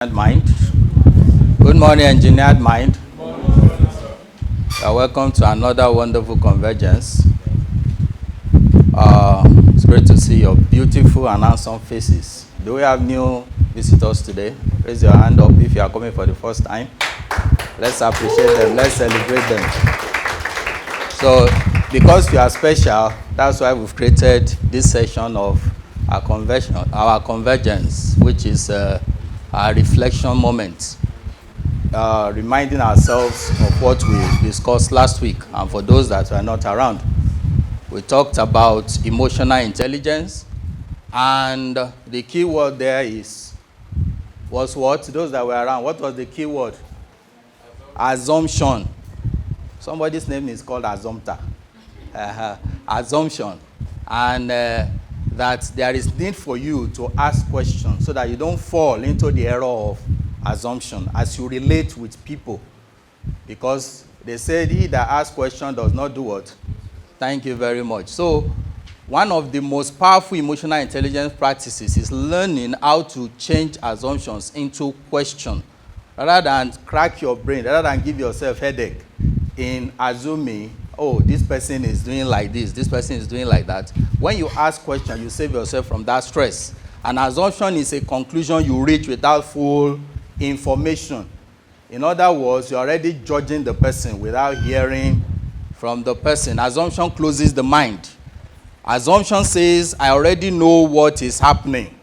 Mind. Good morning, engineered mind. Welcome to another wonderful convergence. It's great to see your beautiful and handsome faces. Do we have new visitors today? Raise your hand up if you are coming for the first time. Let's appreciate them. Let's celebrate them. So, because you are special, that's why we've created this session of our convergence, which is our reflection moment, reminding ourselves of what we discussed last week. And for those that were not around, we talked about emotional intelligence, and the key word there was what? Those that were around, what was the key word? Assumption. Somebody's name is called Assumpta. Assumption. And that there is need for you to ask questions so that you don't fall into the error of assumption as you relate with people. Because they said he that asks questions does not do what? Thank you very much. So one of the most powerful emotional intelligence practices is learning how to change assumptions into questions. Rather than crack your brain, rather than give yourself headache in assuming, oh, this person is doing like this person is doing like that. When you ask questions, you save yourself from that stress. An assumption is a conclusion you reach without full information. In other words, you're already judging the person without hearing from the person. Assumption closes the mind. Assumption says, I already know what is happening.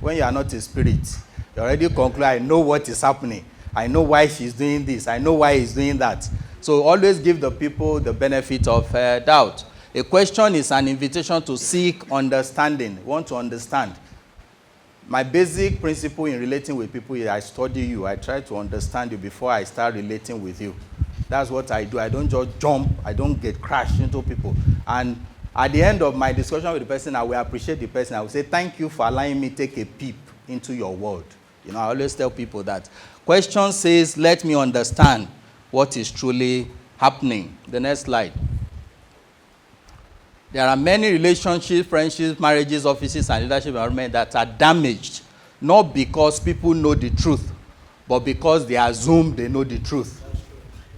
When you are not a spirit, you already conclude, I know what is happening. I know why she's doing this. I know why he's doing that. So always give the people the benefit of doubt. A question is an invitation to seek understanding. You want to understand. My basic principle in relating with people is I study you. I try to understand you before I start relating with you. That's what I do. I don't just jump. I don't get crashed into people. And at the end of my discussion with the person, I will appreciate the person. I will say, thank you for allowing me to take a peep into your world. You know, I always tell people that. Question says, let me understand what is truly happening. The next slide. There are many relationships, friendships, marriages, offices, and leadership environments that are damaged, not because people know the truth, but because they assume they know the truth.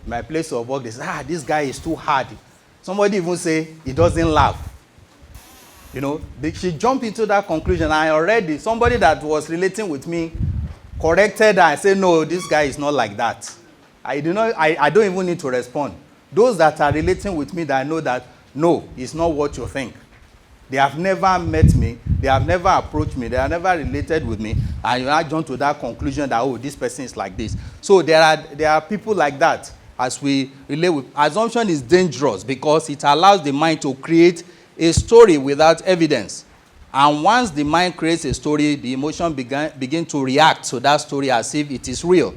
In my place of work, they say, this guy is too hard. Somebody even say, he doesn't laugh. You know, she jumped into that conclusion. I already, somebody that was relating with me corrected her and said, no, this guy is not like that. I don't even need to respond. Those that are relating with me, that I know that, no, it's not what you think. They have never met me. They have never approached me. They have never related with me. And you now jump to that conclusion that, oh, this person is like this. So there are people like that as we relate with. Assumption is dangerous because it allows the mind to create a story without evidence. And once the mind creates a story, the emotion begin to react to that story as if it is real.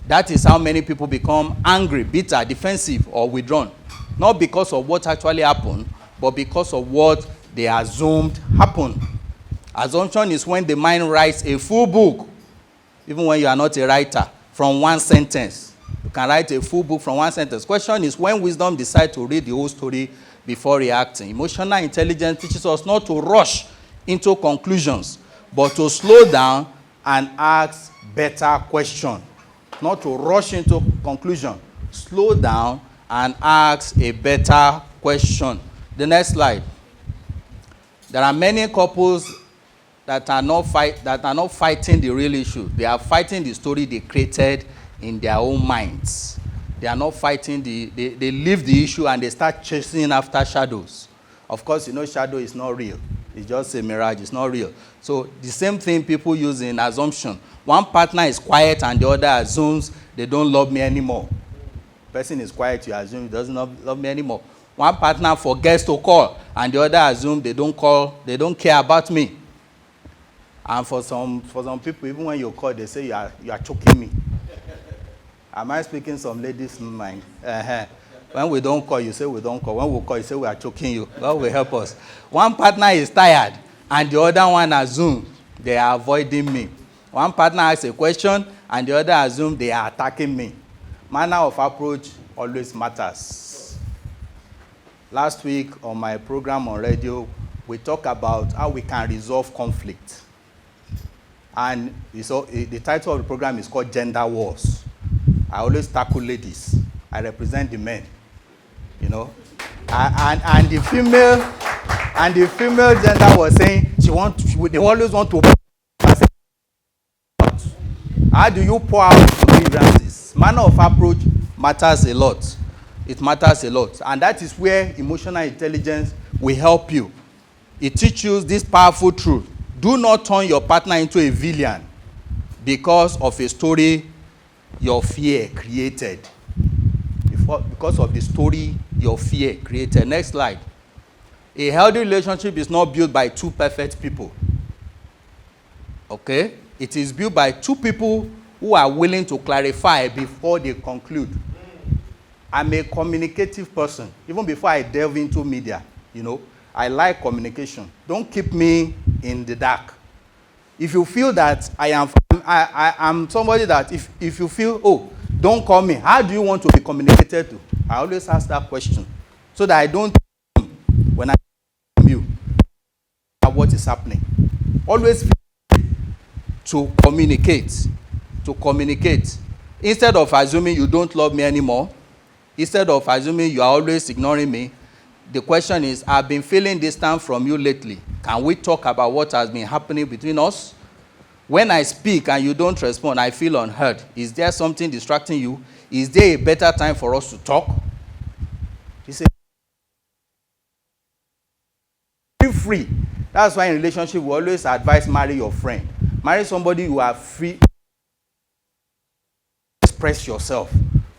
That is how many people become angry, bitter, defensive, or withdrawn. Not because of what actually happened, but because of what they assumed happened. Assumption is when the mind writes a full book, even when you are not a writer, from one sentence. You can write a full book from one sentence. Question is when wisdom decides to read the whole story before reacting. Emotional intelligence teaches us not to rush into conclusions, but to slow down and ask better questions. Not to rush into conclusion. Slow down and ask a better question. The next slide. There are many couples that are not fighting the real issue. They are fighting the story they created in their own minds. They are not fighting they leave the issue and they start chasing after shadows. Of course, you know shadow is not real. It's just a mirage. It's not real. So the same thing people use in assumption. One partner is quiet and the other assumes they don't love me anymore. Person is quiet, you assume he doesn't love me anymore. One partner forgets to call and the other assumes they don't care about me. And for some people, even when you call, they say you are choking me. Am I speaking some ladies' mind? When we don't call, you say we don't call. When we call, you say we are choking you. God will help us. One partner is tired, and the other one assumes they are avoiding me. One partner asks a question, and the other assumes they are attacking me. Manner of approach always matters. Last week on my program on radio, we talked about how we can resolve conflict. And the title of the program is called Gender Wars. I always tackle ladies. I represent the men, you know. And the female gender was saying they always want to. How do you pour out grievances? Manner of approach matters a lot. It matters a lot. And that is where emotional intelligence will help you. It teaches you this powerful truth. Do not turn your partner into a villain because of a story your fear created. Because of the story your fear created. Next slide. A healthy relationship is not built by two perfect people. Okay? It is built by two people who are willing to clarify before they conclude. I'm a communicative person. Even before I delve into media, you know, I like communication. Don't keep me in the dark. If you feel that I'm somebody that if you feel, oh, don't call me, how do you want to be communicated to? I always ask that question so that I don't when I from you what is happening. Always feel to communicate. Instead of assuming you don't love me anymore, instead of assuming you are always ignoring me, the question is, I've been feeling distant from you lately. Can we talk about what has been happening between us? When I speak and you don't respond, I feel unheard. Is there something distracting you? Is there a better time for us to talk? He said, feel free. That's why in relationship we always advise marry your friend. Marry somebody you are free to express yourself.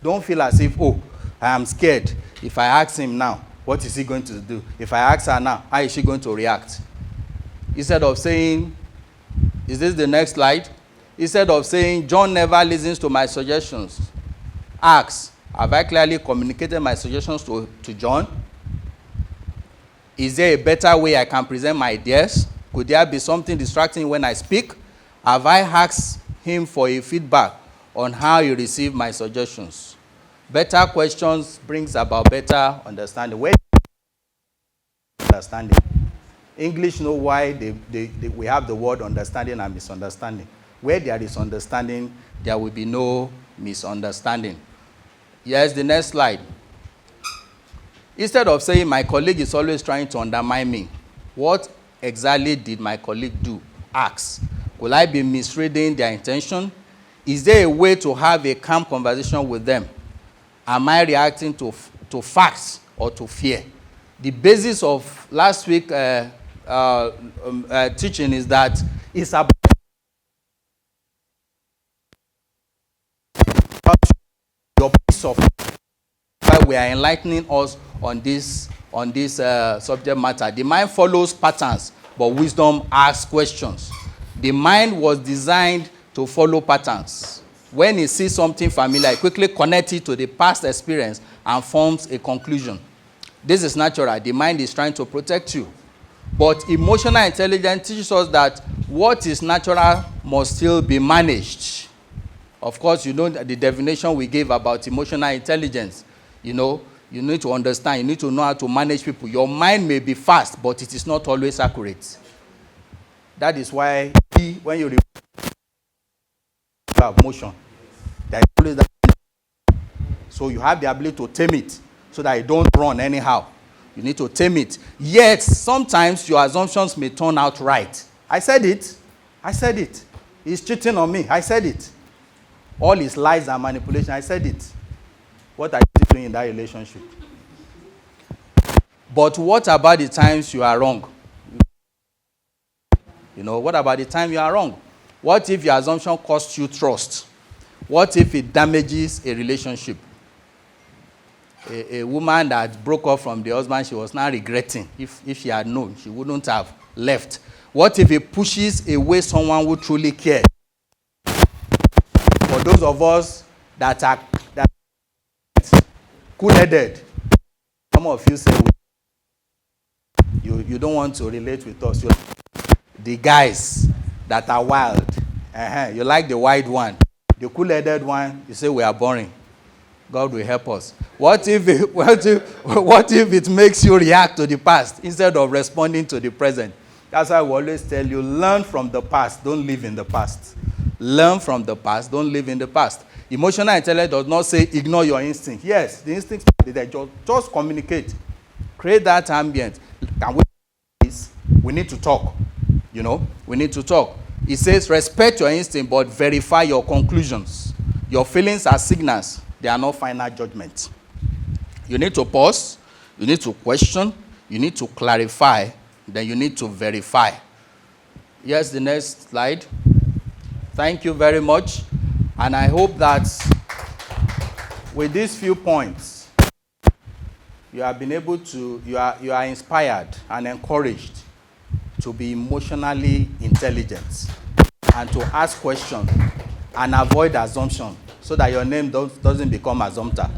Don't feel as if, oh, I am scared. If I ask him now, what is he going to do? If I ask her now, how is she going to react? Instead of saying, is this the next slide? Instead of saying, John never listens to my suggestions, ask, have I clearly communicated my suggestions to John? Is there a better way I can present my ideas? Could there be something distracting when I speak? Have I asked him for a feedback on how he received my suggestions? Better questions brings about better understanding. Where understanding? English know why we have the word understanding and misunderstanding. Where there is understanding, there will be no misunderstanding. Yes, the next slide. Instead of saying my colleague is always trying to undermine me, what exactly did my colleague do? Ask. Will I be misreading their intention? Is there a way to have a calm conversation with them? Am I reacting to facts or to fear? The basis of last week teaching is that it's about your piece of why we are enlightening us on this subject matter. The mind follows patterns, but wisdom asks questions. The mind was designed to follow patterns. When it sees something familiar, it quickly connects it to the past experience and forms a conclusion. This is natural. The mind is trying to protect you. But emotional intelligence teaches us that what is natural must still be managed. Of course, you know the definition we gave about emotional intelligence. You know, you need to understand, you need to know how to manage people. Your mind may be fast, but it is not always accurate. That is why when you have motion, there is always that. So you have the ability to tame it so that you don't run anyhow. You need to tame it. Yet, sometimes your assumptions may turn out right. I said it. He's cheating on me. I said it. All his lies and manipulation. I said it. What are you doing in that relationship? But what about the times you are wrong? You know, what about the time you are wrong? What if your assumption costs you trust? What if it damages a relationship? A woman that broke up from the husband, she was now regretting. If she had known, she wouldn't have left. What if it pushes away someone who truly cares? For those of us that are cool-headed, some of you say you don't want to relate with us. The guys that are wild, you like the wild one. The cool-headed one, you say we are boring. God will help us. What if it makes you react to the past instead of responding to the present? That's why we always tell you, learn from the past, don't live in the past. Learn from the past, don't live in the past. Emotional intelligence does not say ignore your instinct. Yes, the instincts are there. Just communicate. Create that ambient. Can we do this? We need to talk. You know, we need to talk. It says respect your instinct, but verify your conclusions. Your feelings are signals. They are not final judgments. You need to pause. You need to question. You need to clarify. Then you need to verify. Yes, the next slide. Thank you very much. And I hope that with these few points, you have been able to, you are inspired and encouraged to be emotionally intelligent and to ask questions and avoid assumption so that your name doesn't become assumpter.